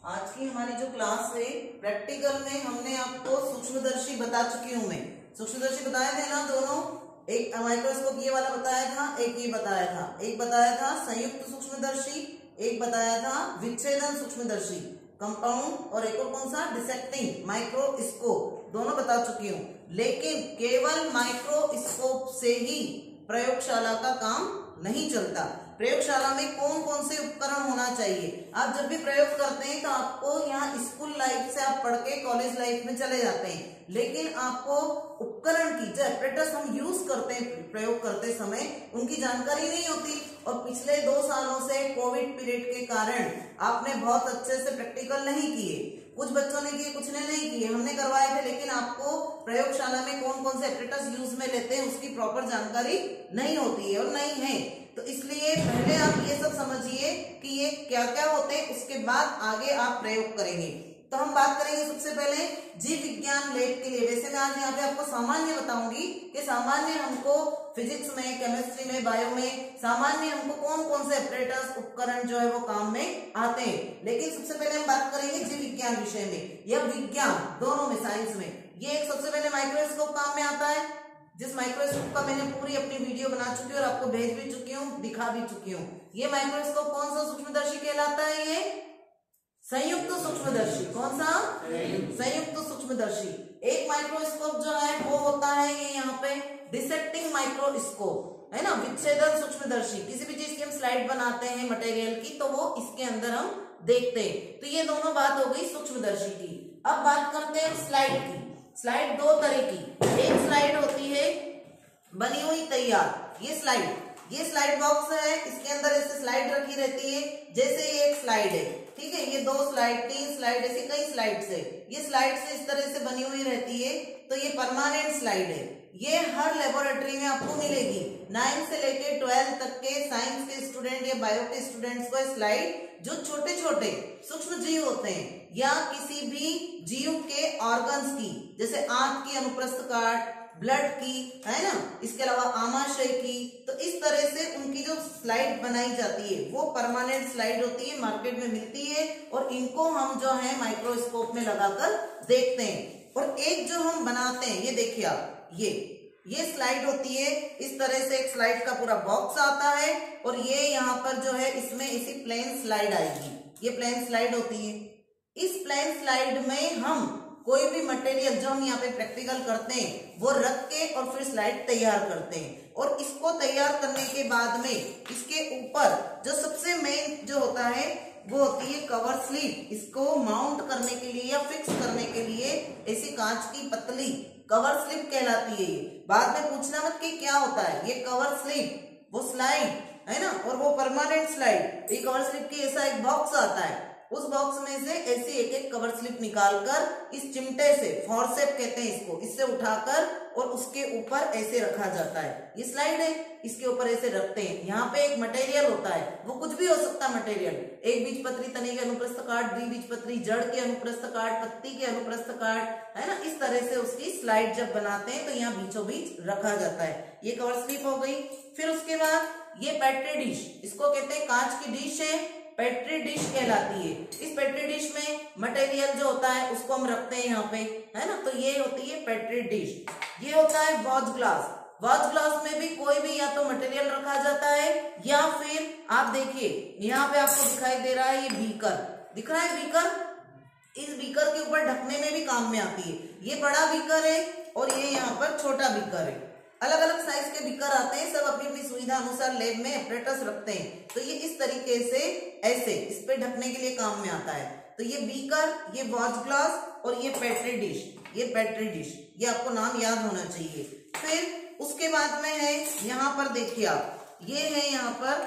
आज की हमारी जो क्लास है प्रैक्टिकल में हमने आपको सूक्ष्मदर्शी बता चुकी हूँ। मैं सूक्ष्मदर्शी बताए थे ना दोनों, एक माइक्रोस्कोप ये वाला बताया था, एक ये बताया था। एक बताया था संयुक्त सूक्ष्मदर्शी, एक बताया था विच्छेदन सूक्ष्मदर्शी कंपाउंड, और एक और कौन सा डिसेक्टिंग माइक्रोस्कोप, दोनों बता चुकी हूँ। लेकिन केवल माइक्रोस्कोप से ही प्रयोगशाला का काम नहीं चलता। प्रयोगशाला में कौन कौन से उपकरण होना चाहिए। आप जब भी प्रयोग करते हैं तो आपको यहाँ स्कूल लाइफ से आप पढ़ के कॉलेज लाइफ में चले जाते हैं, लेकिन आपको उपकरण की जो एपरेटस हम यूज करते हैं प्रयोग करते समय उनकी जानकारी नहीं होती। और पिछले 2 सालों से कोविड पीरियड के कारण आपने बहुत अच्छे से प्रैक्टिकल नहीं किए। कुछ बच्चों ने किए, कुछ ने नहीं किए, हमने करवाए थे, लेकिन आपको प्रयोगशाला में कौन कौन से एपरेटस यूज में लेते हैं उसकी प्रॉपर जानकारी नहीं होती है और नहीं है। तो इसलिए पहले आप ये सब समझिए कि ये क्या क्या होते हैं, उसके बाद आगे आप प्रयोग करेंगे। तो हम बात करेंगे सबसे पहले जीव विज्ञान लैब के लिए। वैसे मैं आज यहाँ पे आपको सामान्य बताऊंगी कि सामान्य हमको फिजिक्स में, केमिस्ट्री में, बायो में सामान्य हमको कौन कौन से एपरेटस उपकरण जो है वो काम में आते हैं। लेकिन सबसे पहले हम बात करेंगे जीव विज्ञान विषय में या विज्ञान दोनों में, साइंस में। ये एक सबसे पहले माइक्रोस्कोप काम में आता है, जिस माइक्रोस्कोप का मैंने पूरी अपनी वीडियो बना चुकी हूँ और आपको भेज भी चुकी हूँ, दिखा भी चुकी हूँ। ये माइक्रोस्कोप कौन सा सूक्ष्मदर्शी कहलाता है? ये संयुक्त सूक्ष्मदर्शी। कौन सा? संयुक्त सूक्ष्मदर्शी। एक माइक्रोस्कोप जो है वो होता है ये यहाँ पे डिसेक्टिंग माइक्रोस्कोप, है ना, विच्छेदन सूक्ष्मदर्शी। किसी भी चीज की हम स्लाइड बनाते हैं मटेरियल की तो वो इसके अंदर हम देखते हैं। तो ये दोनों बात हो गई सूक्ष्मदर्शी की। अब बात करते हैं स्लाइड की। स्लाइड 2 तरह की, एक स्लाइड होती है बनी हुई तैयार, ये स्लाइड बॉक्स है, इसके अंदर ऐसे स्लाइड रखी रहती है। जैसे ये एक स्लाइड है, ठीक है, ये 2 स्लाइड, 3 स्लाइड, ऐसे कई स्लाइड्स है। ये स्लाइड्स इस तरह से बनी हुई रहती है, तो ये परमानेंट स्लाइड है। ये हर लेबोरेटरी में आपको मिलेगी। 9 से लेके 12 तक के साइंस के स्टूडेंट या बायो के स्टूडेंट्स को स्लाइड, जो छोटे छोटे सूक्ष्म जीव होते हैं या किसी भी जीव के ऑर्गन्स की, जैसे आंत की अनुप्रस्थ काट, ब्लड की, है ना, इसके अलावा आमाशय की, तो इस तरह से उनकी जो स्लाइड बनाई जाती है वो परमानेंट स्लाइड होती है, मार्केट में मिलती है। और इनको हम जो है माइक्रोस्कोप में लगाकर देखते हैं। और एक जो हम बनाते हैं, ये देखिए आप, ये स्लाइड होती है। इस तरह से एक स्लाइड का पूरा बॉक्स आता है और ये यहाँ पर जो है इसमें इसी प्लेन स्लाइड आएगी। ये प्लेन स्लाइड होती है। इस प्लेन स्लाइड में हम कोई भी मटेरियल जो हम यहाँ पे प्रैक्टिकल करते हैं वो रख के और फिर स्लाइड तैयार करते हैं। और इसको तैयार करने के बाद में इसके ऊपर जो सबसे मेन जो होता है वो होती है कवर स्लिप। इसको माउंट करने के लिए या फिक्स करने के लिए ऐसी कांच की पतली कवर स्लिप कहलाती है। ये बाद में पूछना मत कि क्या होता है। ये कवर स्लिप, वो स्लाइड है ना, और वो परमानेंट स्लाइड। ये कवर स्लिप की ऐसा एक बॉक्स आता है, उस बॉक्स में से ऐसे एक एक कवर स्लिप निकालकर इस चिमटे से, फॉरसेप कहते हैं इसको, इससे उठाकर और उसके ऊपर ऐसे रखा जाता है। ये स्लाइड है, इसके ऊपर ऐसे रखते हैं। यहाँ पे एक मटेरियल होता है, वो कुछ भी हो सकता है मटेरियल, एक बीजपत्री तने के अनुप्रस्थ काट, द्विबीजपत्री जड़ के अनुप्रस्थ काट, पत्ती के अनुप्रस्थ काट, है ना। इस तरह से उसकी स्लाइड जब बनाते हैं तो यहाँ बीचों बीच रखा जाता है। ये कवर स्लिप हो गई। फिर उसके बाद ये पेट्री डिश, इसको कहते हैं कांच की डिश है, पेट्री डिश कहलाती है। इस पेट्री डिश में मटेरियल जो होता है उसको हम रखते हैं यहाँ पे, है ना, तो ये होती है पेट्री डिश। ये होता है वॉच ग्लास। वॉच ग्लास में भी कोई भी या तो मटेरियल रखा जाता है या फिर आप देखिए यहाँ पे आपको दिखाई दे रहा है ये बीकर, दिख रहा है बीकर। इस बीकर के ऊपर ढकने में भी काम में आती है। ये बड़ा बीकर है और ये यहाँ पर छोटा बीकर है। अलग अलग साइज के बीकर आते हैं, सब अपनी अपनी सुविधा अनुसार लैब में एपरेटस रखते हैं। तो ये इस तरीके से ऐसे इस पे ढकने के लिए काम में आता है। तो ये बीकर, ये वॉच ग्लास और ये पेट्री डिश, ये पेट्री डिश, ये आपको नाम याद होना चाहिए। फिर उसके बाद में है यहाँ पर देखिए आप, ये है यहाँ पर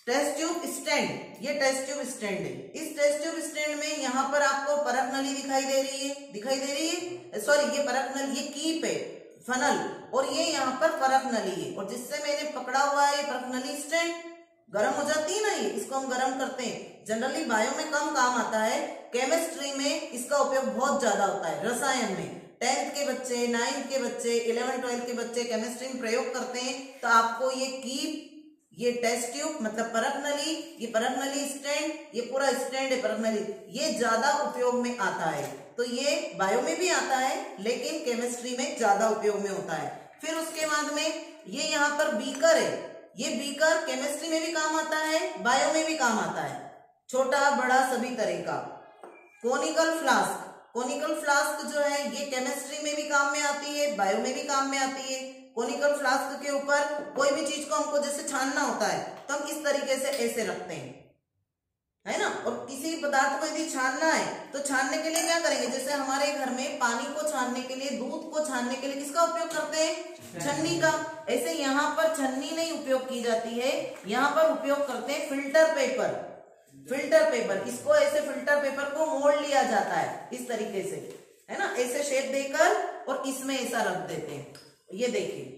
टेस्ट ट्यूब स्टैंड। ये टेस्ट ट्यूब स्टैंड है। इस टेस्ट ट्यूब स्टैंड में यहाँ पर आपको परख नली दिखाई दे रही है, सॉरी ये परख नली, ये कीप है, फनल, और ये यहाँ पर परख नली है। और जिससे मैंने पकड़ा हुआ है ये परख नली स्टैंड, गर्म हो जाती है ना, ये इसको हम गर्म करते हैं। जनरली बायो में कम काम आता है, केमिस्ट्री में इसका उपयोग बहुत ज्यादा होता है। रसायन में 10th के बच्चे, 9th के बच्चे, 11th 12th के बच्चे केमिस्ट्री में प्रयोग करते हैं तो आपको ये कीप ये टेस्ट ट्यूब मतलब परख नली, ये परख नली स्टैंड, ये पूरा स्टैंड है परख नली, ये ज्यादा उपयोग में आता है। तो ये बायो में भी आता है लेकिन केमिस्ट्री में ज्यादा उपयोग में होता है। फिर उसके बाद में ये यहाँ पर बीकर है, ये बीकर केमिस्ट्री में भी काम आता है, बायो में भी काम आता है, छोटा बड़ा सभी तरह का। कोनिकल फ्लास्क, कोनिकल फ्लास्क जो है ये केमिस्ट्री में भी काम में आती है, बायो में भी काम में आती है। कोनिकल फ्लास्क के ऊपर कोई भी चीज को हमको जैसे छानना होता है तो हम इस तरीके से ऐसे रखते हैं, है ना। और किसी पदार्थ को यदि छानना है तो छानने के लिए क्या करेंगे, जैसे हमारे घर में पानी को छानने के लिए, दूध को छानने के लिए किसका उपयोग करते हैं, छन्नी का। ऐसे यहाँ पर छन्नी नहीं उपयोग की जाती है, यहाँ पर उपयोग करते हैं फिल्टर पेपर। फिल्टर पेपर, इसको ऐसे फिल्टर पेपर को मोड़ लिया जाता है इस तरीके से, है ना, ऐसे शेप देकर और इसमें ऐसा रख देते हैं। ये देखिए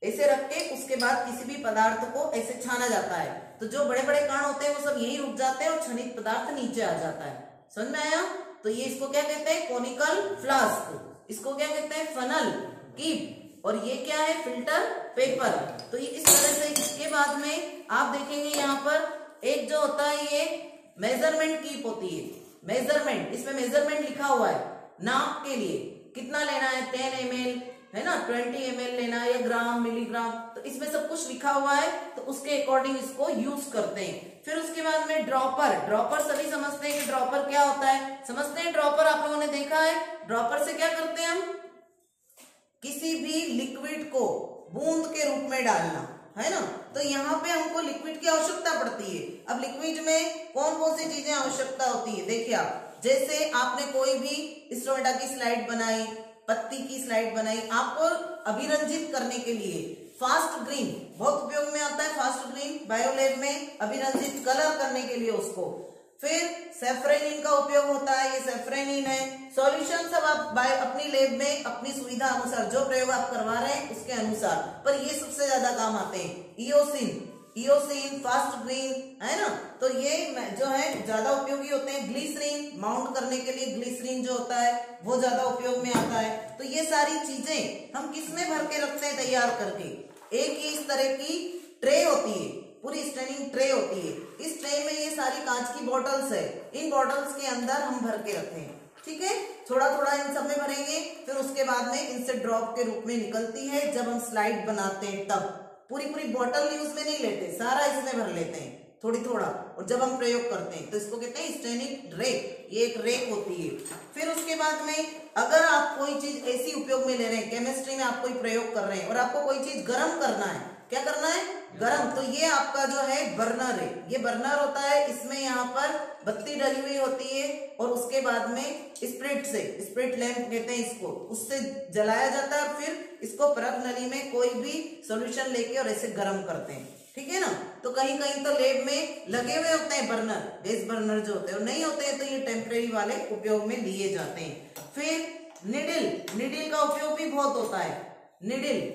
ऐसे रख के उसके बाद किसी भी पदार्थ को ऐसे छाना जाता है तो जो बड़े बड़े कण होते हैं वो सब यही रुक जाते हैं और छनित पदार्थ नीचे आ जाता है। समझ में आया। तो ये इसको क्या कहते हैं, कोनिकल फ्लास्क, इसको क्या कहते हैं, फनल कीप, और ये क्या है, फिल्टर पेपर। तो ये इस तरह से। इसके बाद में आप देखेंगे यहाँ पर एक जो होता है ये मेजरमेंट कीप होती है, मेजरमेंट, इसमें मेजरमेंट लिखा हुआ है नाप के लिए कितना लेना है, 10 ml है ना, 20 ml लेना है या ग्राम मिलीग्राम, तो इसमें सब कुछ लिखा हुआ है तो उसके अकॉर्डिंग इसको यूज करते हैं। फिर उसके बाद में ड्रॉपर, ड्रॉपर सभी समझते हैं कि ड्रॉपर क्या होता है, समझते हैं ड्रॉपर, आप लोगों ने देखा है। ड्रॉपर से क्या करते हैं हम, किसी भी लिक्विड को बूंद के रूप में डालना, है ना। तो यहाँ पे हमको लिक्विड की आवश्यकता पड़ती है। अब लिक्विड में कौन कौन सी चीजें आवश्यकता होती है, देखिए आप, जैसे आपने कोई भी स्टोमेटा की स्लाइड बनाई, पत्ती की स्लाइड बनाई, आपको अभिरंजित करने के लिए फास्ट ग्रीन बहुत उपयोग में आता है। फास्ट ग्रीन बायोलैब में अभिरंजित कलर करने के लिए उसको। फिर सेफ्रेनिन का उपयोग होता है, ये सेफ्रेनिन है। सॉल्यूशन सब आप अपनी लैब में अपनी सुविधा अनुसार जो प्रयोग आप करवा रहे हैं उसके अनुसार, पर ये सबसे ज्यादा काम आते हैं। इओसिन, इओसिन, फास्ट ग्रीन, है ना, तो ये जो है ज्यादा उपयोगी होते हैं। ग्लिसरीन, माउंट करने के लिए ग्लिसरीन जो होता है वो ज्यादा उपयोग में आता है। तो ये सारी चीजें हम किस में भर के रखते हैं, तैयार करके। एक ही इस तरह की ट्रे होती है, पूरी स्टेनिंग ट्रे होती है। इस ट्रे में ये सारी कांच की बॉटल्स है, इन बॉटल्स के अंदर हम भर के रखते हैं, ठीक है। थोड़ा थोड़ा इन सब में भरेंगे, फिर उसके बाद में इनसे ड्रॉप के रूप में निकलती है जब हम स्लाइड बनाते हैं तब। पूरी पूरी बॉटल यूज में नहीं लेते, सारा इसमें भर लेते हैं थोड़ी थोड़ा, और जब हम प्रयोग करते हैं तो इसको कहते हैं स्टेनिंग रेक, ये एक रेक होती है। फिर उसके बाद में अगर आप कोई चीज ऐसी उपयोग में ले रहे हैं, केमिस्ट्री में आप कोई प्रयोग कर रहे हैं और आपको कोई चीज गर्म करना है, क्या करना है, गरम, तो ये आपका जो है बर्नर है, ये बर्नर होता है। इसमें यहाँ पर बत्ती डली हुई होती है और उसके बाद में स्प्रिट से, स्प्रिट लैंप कहते हैं इसको, उससे जलाया जाता है। फिर इसको परख नली में कोई भी सॉल्यूशन लेके और ऐसे गर्म करते हैं, ठीक है ना। तो कहीं कहीं तो लैब में लगे हुए होते हैं बर्नर, गैस बर्नर जो होते हैं, और नहीं होते हैं तो ये टेम्परेरी वाले उपयोग में लिए जाते हैं। फिर निडिल, निडिल का उपयोग भी बहुत होता है। निडिल,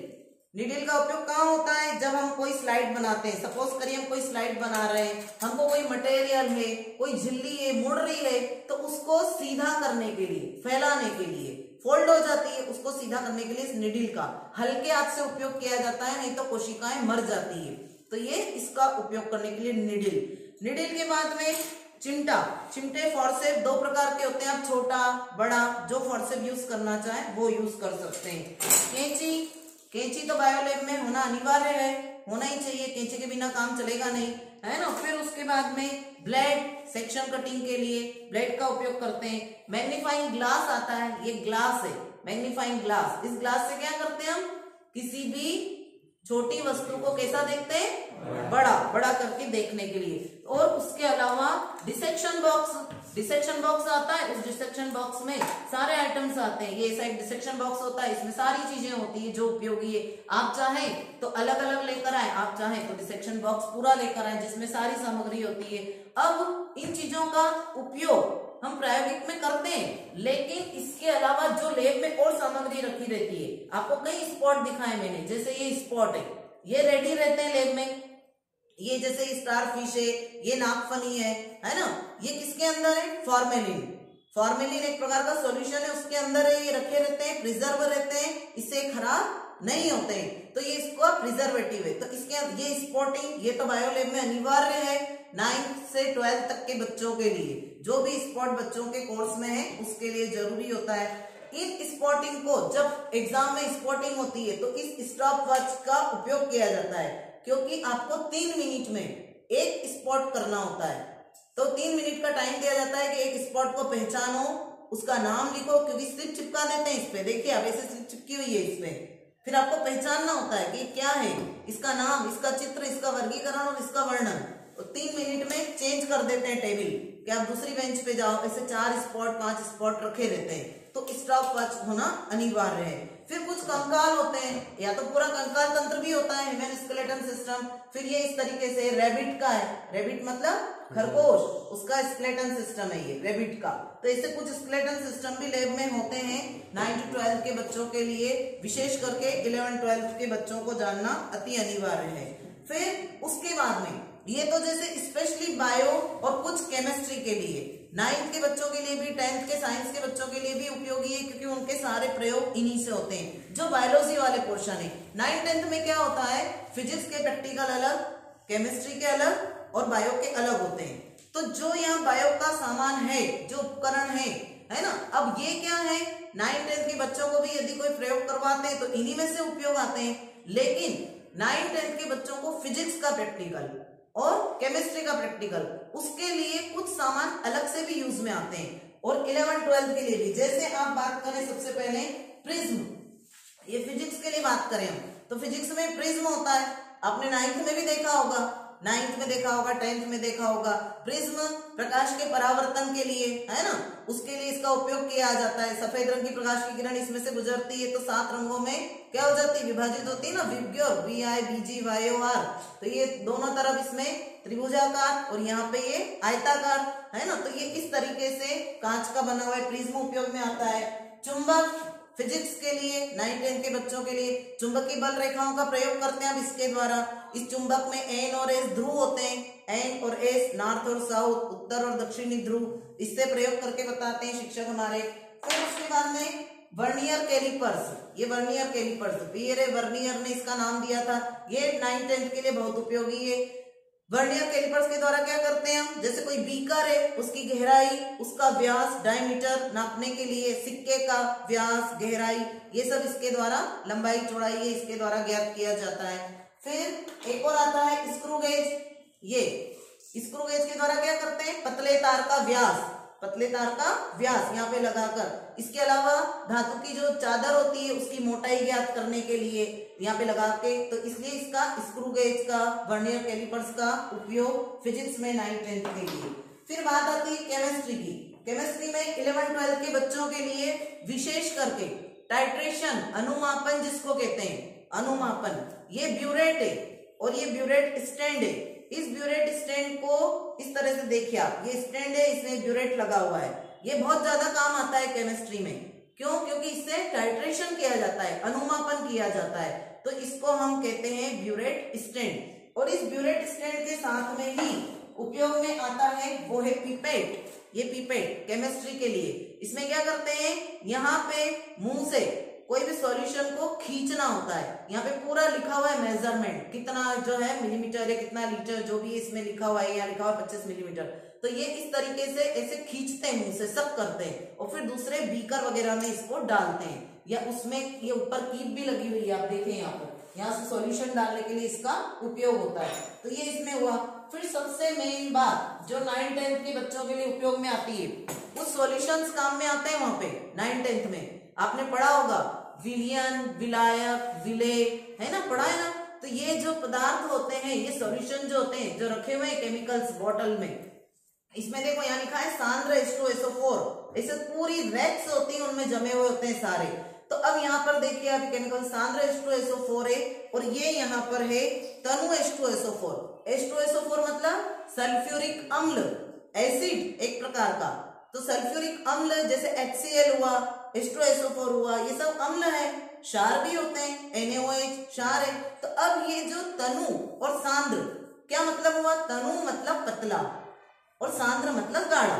निडिल का उपयोग कहाँ होता है, जब हम कोई स्लाइड बनाते हैं। सपोज करिए हम कोई स्लाइड बना रहे हैं, हमको कोई मटेरियल है, कोई झिल्ली है, मुड़ रही है, तो उसको सीधा करने के लिए, फैलाने के लिए, फोल्ड हो जाती है, उसको सीधा करने के लिए इस निडिल का हल्के हाथ से उपयोग किया जाता है, नहीं तो कोशिकाएं मर जाती है। तो ये इसका उपयोग करने के लिए निडिल। निडिल के बाद में चिमटा, चिमटे फॉरसेप दो प्रकार के होते हैं, आप छोटा बड़ा जो फॉरसेप यूज करना चाहे वो यूज कर सकते हैं। कैंची, कैंची तो बायोलैब में होना अनिवार्य है, होना ही चाहिए, कैंची के बिना काम चलेगा नहीं, है ना। फिर उसके बाद में ब्लेड, सेक्शन कटिंग के लिए ब्लेड का उपयोग करते हैं। मैग्नीफाइंग ग्लास आता है, ये ग्लास है, मैग्नीफाइंग ग्लास। इस ग्लास से क्या करते हैं हम, किसी भी छोटी वस्तु को कैसा देखते हैं, बड़ा बड़ा करके देखने के लिए। और उसके अलावा डिसेक्शन बॉक्स, डिसेक्शन बॉक्स आता है, उस डिसेक्शन बॉक्स में सारे आइटम्स आते हैं। ये ऐसा एक डिसेक्शन बॉक्स होता है, इसमें सारी चीजें होती है जो उपयोगी है। आप चाहें तो अलग अलग लेकर आए, आप चाहें तो डिसेक्शन बॉक्स पूरा लेकर आए जिसमें सारी सामग्री होती है। अब इन चीजों का उपयोग हम प्रायोगिक में करते हैं, लेकिन इसके अलावा जो लैब में और सामग्री रखी रहती है, आपको कई स्पॉट दिखाए मैंने, जैसे ये स्पॉट है, ये रेडी रहते हैं लैब में। ये जैसे स्टार फिश है, ये नागफनी है ना, ये किसके अंदर है, फॉर्मेलिन। फॉर्मेलिन एक प्रकार का सॉल्यूशन है, उसके अंदर है, ये रखे रहते हैं, प्रिजर्व रहते हैं, इससे खराब नहीं होते हैं, तो ये इसको प्रिजर्वेटिव है। तो इसके ये स्पॉटिंग ये तो बायोलैब में अनिवार्य है 9th से 12th तक के बच्चों के लिए, जो भी स्पॉट बच्चों के कोर्स में है उसके लिए जरूरी होता है। इन स्पॉटिंग को जब एग्जाम में स्पॉटिंग होती है तो इस स्टॉप वॉच का उपयोग किया जाता है, क्योंकि आपको 3 मिनट में एक स्पॉट करना होता है। तो 3 मिनट का टाइम दिया जाता है कि एक स्पॉट को पहचानो, उसका नाम लिखो, क्योंकि स्लिप चिपका देते हैं इस पे, देखिए आप ऐसे स्लिप चिपकी हुई है इस पे, फिर आपको पहचानना होता है कि क्या है, इसका नाम, इसका चित्र, इसका वर्गीकरण और इसका वर्णन। तो 3 मिनट में चेंज कर देते हैं टेबल कि आप दूसरी बेंच पे जाओ, ऐसे 4 स्पॉट 5 स्पॉट रखे रहते हैं, तो स्टॉप वॉच होना अनिवार्य है। फिर कुछ कंकाल होते हैं, या तो पूरा कंकाल तंत्र भी होता है, ह्यूमन स्केलेटन सिस्टम। फिर ये इस तरीके से रैबिट का है, रैबिट मतलब खरगोश, उसका स्केलेटन सिस्टम है ये रैबिट का। तो ऐसे कुछ स्केलेटन सिस्टम भी लैब में होते हैं 9 to 12 के बच्चों के लिए, विशेष करके 11-12 के बच्चों को जानना अति अनिवार्य है। फिर उसके बाद में ये तो जैसे स्पेशली बायो और कुछ केमिस्ट्री के लिए, 9th के बच्चों के लिए भी, 10th के साइंस के बच्चों के लिए भी उपयोगी है, क्योंकि उनके सारे प्रयोग इन्हीं से होते हैं। जो बायोलॉजी वाले पोर्शन है 9th-10th में क्या होता है, फिजिक्स के प्रैक्टिकल अलग, केमिस्ट्री के अलग और बायो के अलग होते हैं। तो जो यहाँ बायो का सामान है, जो उपकरण है ना, अब ये क्या है, 9th-10th के बच्चों को भी यदि कोई प्रयोग करवाते हैं तो इन्हीं में से उपयोग आते हैं। लेकिन 9th-10th के बच्चों को फिजिक्स का प्रैक्टिकल और केमिस्ट्री का प्रैक्टिकल, उसके लिए कुछ सामान अलग से भी यूज में आते हैं। और 11-12 के लिए भी, जैसे आप बात करें सबसे पहले प्रिज्म, ये फिजिक्स के लिए बात करें हम, तो फिजिक्स में प्रिज्म होता है, आपने 9th में भी देखा होगा, 9th में देखा होगा, 10th में देखा होगा। प्रिज्म प्रकाश के परावर्तन के लिए है ना, उसके लिए इसका उपयोग किया जाता है। सफेद रंग की प्रकाश की किरण इसमें से गुजरती है तो 7 रंगों में क्या हो जाती है, विभाजित होती है ना, विबग्योर, VIBGYOR। तो ये दोनों तरफ इसमें त्रिभुजाकार और यहाँ पे ये आयताकार है ना, तो ये इस तरीके से कांच का बना हुआ है, प्रिज्म उपयोग में आता है। चुंबक फिजिक्स के लिए 9th-10th के बच्चों के लिए चुंबकीय बल रेखाओं का प्रयोग करते हैं अब इसके द्वारा। इस चुंबक में N और S ध्रुव होते हैं, N और S नॉर्थ और साउथ, उत्तर और दक्षिणी ध्रुव, इससे प्रयोग करके बताते हैं शिक्षक हमारे। फिर उसके बाद में वर्नियर कैलिपर्स, ये वर्नियर कैलिपर्स, पियरे वर्नियर ने इसका नाम दिया था, ये 9th-10th के लिए बहुत उपयोगी है। वर्नियर कैलिपर्स के द्वारा क्या करते हैं हम, जैसे कोई बीकर है, उसकी गहराई, उसका व्यास, डायमीटर नापने के लिए, सिक्के का व्यास, गहराई, ये सब इसके द्वारा, लंबाई चौड़ाई ये इसके द्वारा ज्ञात किया जाता है। फिर एक और आता है स्क्रू गेज, ये स्क्रू गेज के द्वारा क्या करते हैं, पतले तार का व्यास, पतले तार का व्यास यहाँ पे लगाकर, इसके अलावा धातु की जो चादर होती है उसकी मोटाई ज्ञात करने के लिए यहाँ पे लगा के, तो इसलिए इसका स्क्रू गेज का, वर्नियर कैलिपर्स का उपयोग फिजिक्स में 9th-10th के लिए। फिर बात आती है केमिस्ट्री की, केमिस्ट्री में 11-12 के बच्चों के लिए विशेष करके टाइट्रेशन, अनुमापन जिसको कहते हैं, अनुमापन, ये ब्यूरेट है और ये ब्यूरेट स्टैंड है। इस ब्यूरेट स्टैंड को इस तरह से देखिए आप, ये स्टैंड है, इसमें ब्यूरेट लगा हुआ है, ये बहुत ज्यादा काम आता है केमिस्ट्री में। क्यों? क्योंकि इससे टाइट्रेशन किया जाता है, अनुमापन किया जाता है, तो इसको हम कहते हैं ब्यूरेट स्टैंड। और इस ब्यूरेट स्टैंड के साथ में ही उपयोग में आता है वो है पिपेट, ये पिपेट केमिस्ट्री के लिए। इसमें क्या करते हैं, यहाँ पे मुंह से कोई भी सॉल्यूशन को खींचना होता है, यहाँ पे पूरा लिखा हुआ है मेजरमेंट, कितना जो है मिलीमीटर है, कितना लीटर, जो भी इसमें लिखा हुआ है, यहाँ लिखा हुआ है 25 मिलीमीटर। तो ये इस तरीके से ऐसे खींचते हैं, मुंह से सब करते हैं और फिर दूसरे बीकर वगैरह में इसको डालते हैं, या उसमें ये ऊपर कीप भी लगी हुई है, आप देखें यहाँ पर, यहाँ से सॉल्यूशन डालने के लिए इसका उपयोग होता है। तो ये इसमें हुआ। फिर सबसे मेन बात जो 9th-10th के बच्चों के लिए उपयोग में आती है, कुछ सॉल्यूशंस काम में आते हैं वहां पे 9th-10th में, आपने पढ़ा होगा विलियन, विलायक, विले, है ना, पढ़ा है ना। तो ये जो पदार्थ होते हैं, ये सॉल्यूशन जो होते हैं, जो रखे हुए हैं केमिकल्स बॉटल में, इसमें देखो यहाँ लिखा है सांद्र H2SO4, ऐसे पूरी रैक्स होती है, उनमें जमे हुए होते हैं सारे। तो अब यहाँ पर देखिए आप केमिकल सांद्र H2SO4 है और ये यहाँ पर है तनु H2SO4। H2SO4 मतलब सल्फ्यूरिक अम्ल, एसिड एक प्रकार का। तो सल्फ्यूरिक अम्ल जैसे HCl हुआ, H2SO4 हुआ, ये सब अम्ल है। क्षार भी होते हैं, NaOH क्षार है। तो अब ये जो तनु और सांद्र, क्या मतलब हुआ, तनु मतलब पतला और सांद्र मतलब गाढ़ा,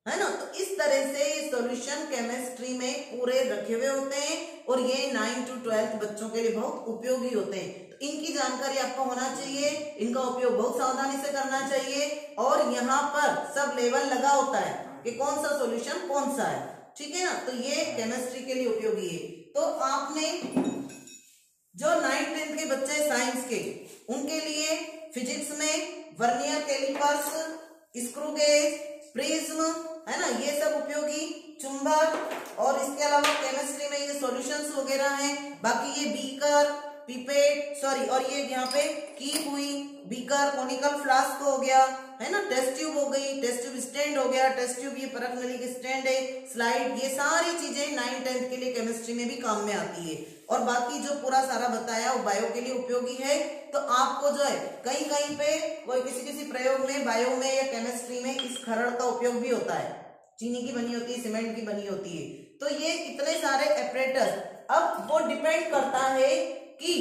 है ना। तो इस तरह से ये सॉल्यूशन केमिस्ट्री में पूरे रखे हुए होते हैं और ये 9 to 12 बच्चों के लिए बहुत उपयोगी होते हैं। तो इनकी जानकारी आपको होना चाहिए, इनका उपयोग बहुत सावधानी से करना चाहिए और यहाँ पर सब लेवल लगा होता है कि कौन सा सॉल्यूशन कौन सा है, ठीक है ना। तो ये केमिस्ट्री के लिए उपयोगी है। तो आपने जो 9th 10th के बच्चे साइंस के, उनके लिए फिजिक्स में vernier callipers, screw gauge, prism, है ना, ये सब उपयोगी, चुंबक, और इसके अलावा केमिस्ट्री में ये सॉल्यूशंस वगैरह हैं। बाकी ये बीकर, पिपेट, सॉरी, और ये यहाँ पे कीप हुई, बीकर, कोनिकल फ्लास्क हो गया, है ना, टेस्ट ट्यूब हो गई, टेस्ट ट्यूब स्टैंड हो गया, टेस्ट ट्यूब ये परख नली के स्टैंड है, स्लाइड, ये सारी चीजें 9th 10th के लिए केमिस्ट्री में भी काम में आती है। और बाकी जो पूरा सारा बताया वो बायो के लिए उपयोगी है। तो आपको जो है कहीं कहीं पे कोई किसी प्रयोग में, बायो में या केमिस्ट्री में इस खरड़ का उपयोग भी होता है, चीनी की बनी होती है, सीमेंट की बनी होती है। तो ये इतने सारे एपरेटस, अब वो डिपेंड करता है कि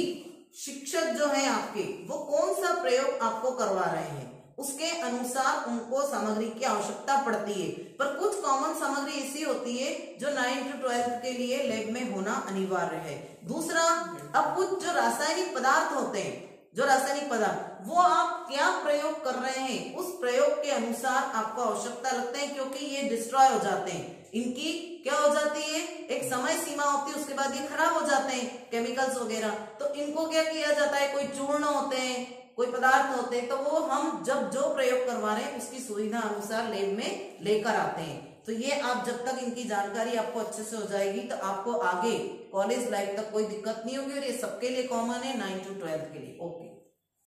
शिक्षक जो है आपके वो कौन सा प्रयोग आपको करवा रहे हैं, उसके अनुसार उनको सामग्री की आवश्यकता पड़ती है। पर कुछ कॉमन सामग्री ऐसी होती है जो 9th to 12th के लिए लैब में होना अनिवार्य है। दूसरा, अब कुछ जो रासायनिक पदार्थ होते हैं, जो रासायनिक पदार्थ, वो आप क्या प्रयोग कर रहे हैं उस प्रयोग के अनुसार आपको आवश्यकता लगते हैं, क्योंकि ये डिस्ट्रॉय हो जाते हैं, इनकी क्या हो जाती है, एक समय सीमा होती है, उसके बाद ये खराब हो जाते हैं केमिकल्स वगैरह। तो इनको क्या किया जाता है, कोई चूर्ण होते हैं, कोई पदार्थ होते हैं, तो वो हम जब जो प्रयोग करवा रहे हैं उसकी सुविधा अनुसार लैब में लेकर आते हैं। तो ये आप जब तक इनकी जानकारी आपको अच्छे से हो जाएगी तो आपको आगे कॉलेज लाइफ तक कोई दिक्कत नहीं होगी, और ये सबके लिए कॉमन है 9 to 12 के लिए। ओके।